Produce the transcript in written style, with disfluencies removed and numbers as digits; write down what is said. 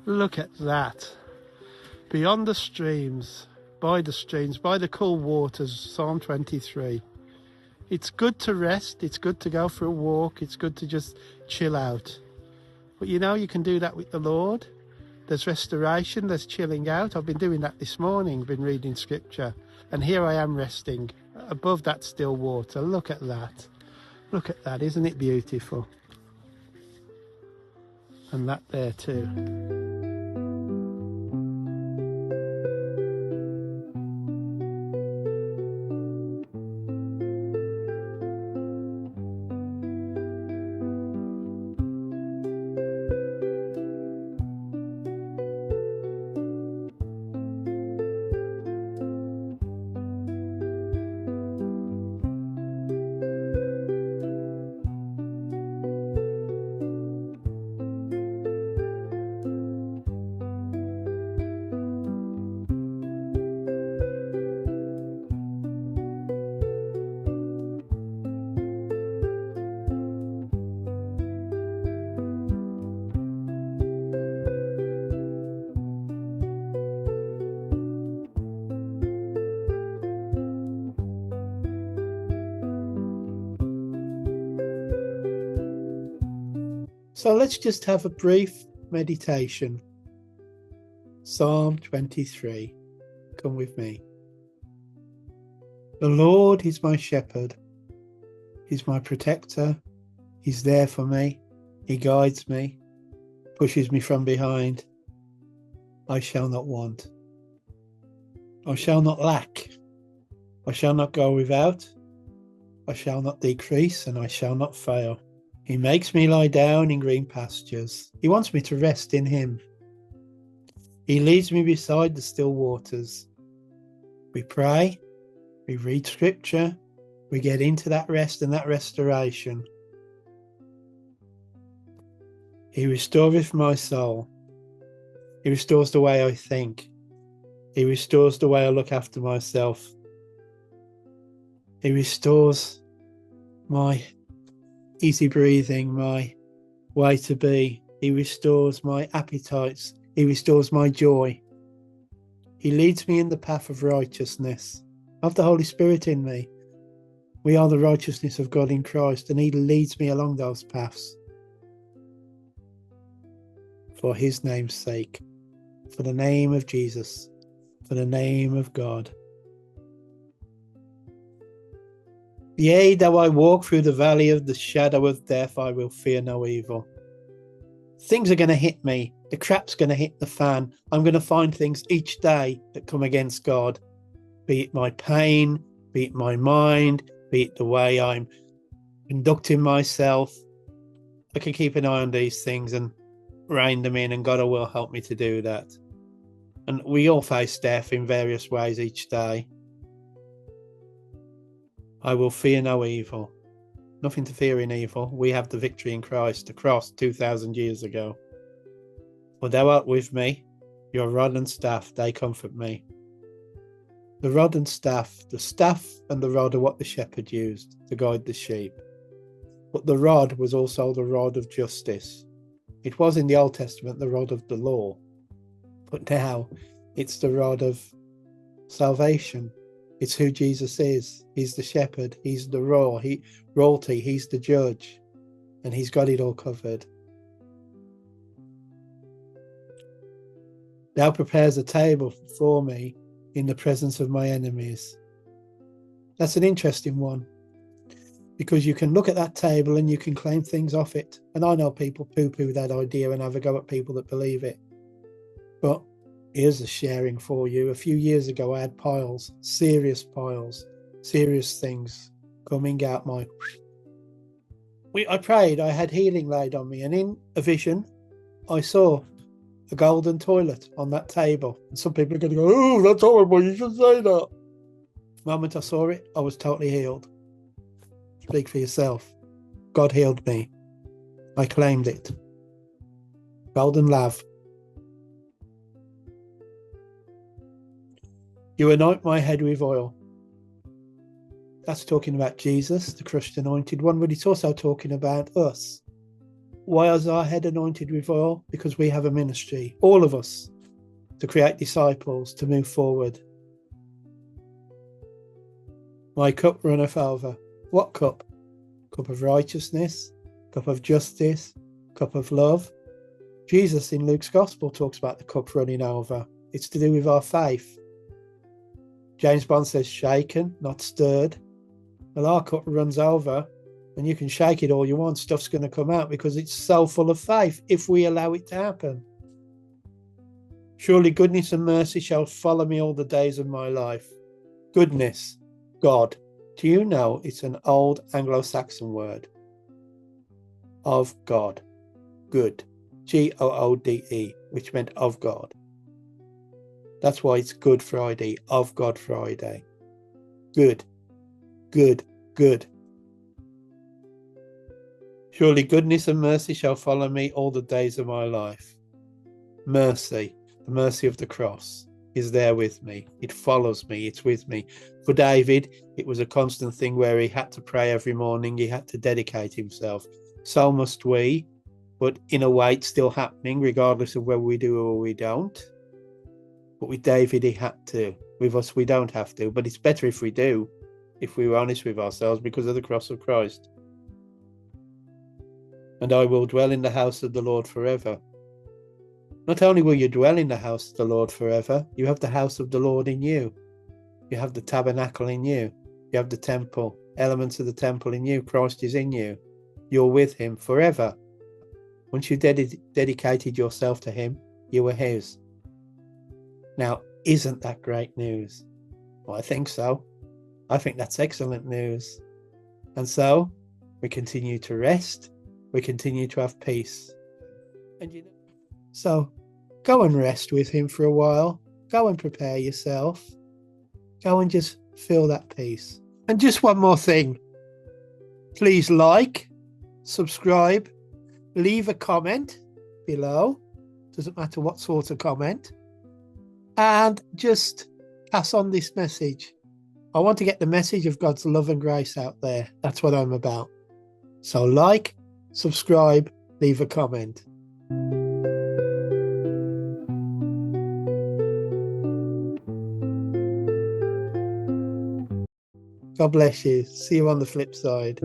Look at that. Beyond the streams, by the cool waters, Psalm 23. It's good to rest, it's good to go for a walk, it's good to just chill out. But you know, you can do that with the Lord. There's restoration, there's chilling out. I've been doing that this morning, been reading scripture. And here I am resting above that still water. Look at that. Look at that, isn't it beautiful? And that there too. So let's just have a brief meditation. Psalm 23. Come with me. The Lord is my shepherd. He's my protector. He's there for me. He guides me, pushes me from behind. I shall not want. I shall not lack. I shall not go without. I shall not decrease, and I shall not fail. He makes me lie down in green pastures. He wants me to rest in him. He leads me beside the still waters. We pray, we read scripture, we get into that rest and that restoration. He restoreth my soul. He restores the way I think. He restores the way I look after myself. He restores my easy breathing, my way to be. He restores my appetites. He restores my joy. He leads me in the path of righteousness. I have the Holy Spirit in me. We are the righteousness of God in Christ, and he leads me along those paths. For his name's sake, for the name of Jesus, for the name of God. Yea, though I walk through the valley of the shadow of death, I will fear no evil. Things are going to hit me. The crap's going to hit the fan. I'm going to find things each day that come against God. Be it my pain, be it my mind, be it the way I'm conducting myself. I can keep an eye on these things and rein them in, and God will help me to do that. And we all face death in various ways each day. I will fear no evil. Nothing to fear in evil. We have the victory in Christ, the cross 2,000 years ago. For thou art with me, your rod and staff, they comfort me. The rod and staff, the staff and the rod are what the shepherd used to guide the sheep. But the rod was also the rod of justice. It was in the Old Testament the rod of the law, but now it's the rod of salvation. It's who Jesus is. He's the shepherd. He's the royalty. He's the judge. And he's got it all covered. Thou prepares a table before me in the presence of my enemies. That's an interesting one, because you can look at that table and you can claim things off it. And I know people poo-poo that idea and have a go at people that believe it. But here's a sharing for you. A few years ago, I had serious things coming out I prayed, I had healing laid on me, and in a vision, I saw a golden toilet on that table. And some people are going to go, oh, that's horrible, you should say that. The moment I saw it, I was totally healed. Speak for yourself. God healed me. I claimed it. Golden lav. You anoint my head with oil. That's talking about Jesus, the crushed anointed one, but it's also talking about us. Why is our head anointed with oil? Because we have a ministry, all of us, to create disciples, to move forward. My cup runneth over. What cup? Cup of righteousness, cup of justice, cup of love. Jesus in Luke's gospel talks about the cup running over. It's to do with our faith. James Bond says shaken, not stirred. Well, our cup runs over, and you can shake it all you want. Stuff's going to come out because it's so full of faith if we allow it to happen. Surely goodness and mercy shall follow me all the days of my life. Goodness, God. Do you know it's an old Anglo-Saxon word? Of God. Good. G-O-O-D-E, which meant of God. That's why it's Good Friday, of God Friday. Good. Good. Good. Surely goodness and mercy shall follow me all the days of my life. Mercy, the mercy of the cross, is there with me. It follows me. It's with me. For David, it was a constant thing where he had to pray every morning. He had to dedicate himself. So must we, but in a way it's still happening regardless of whether we do or we don't. But with David, he had to. With us, we don't have to. But it's better if we do, if we were honest with ourselves, because of the cross of Christ. And I will dwell in the house of the Lord forever. Not only will you dwell in the house of the Lord forever, you have the house of the Lord in you. You have the tabernacle in you. You have the temple, elements of the temple in you. Christ is in you. You're with him forever. Once you dedicated yourself to him, you were his. Now, isn't that great news? Well, I think so. I think that's excellent news. And so, we continue to rest. We continue to have peace. And so, go and rest with him for a while. Go and prepare yourself. Go and just feel that peace. And just one more thing. Please like, subscribe, leave a comment below. Doesn't matter what sort of comment. And just pass on this message. I want to get the message of God's love and grace out there. That's what I'm about. So like, subscribe, leave a comment. God bless you. See you on the flip side.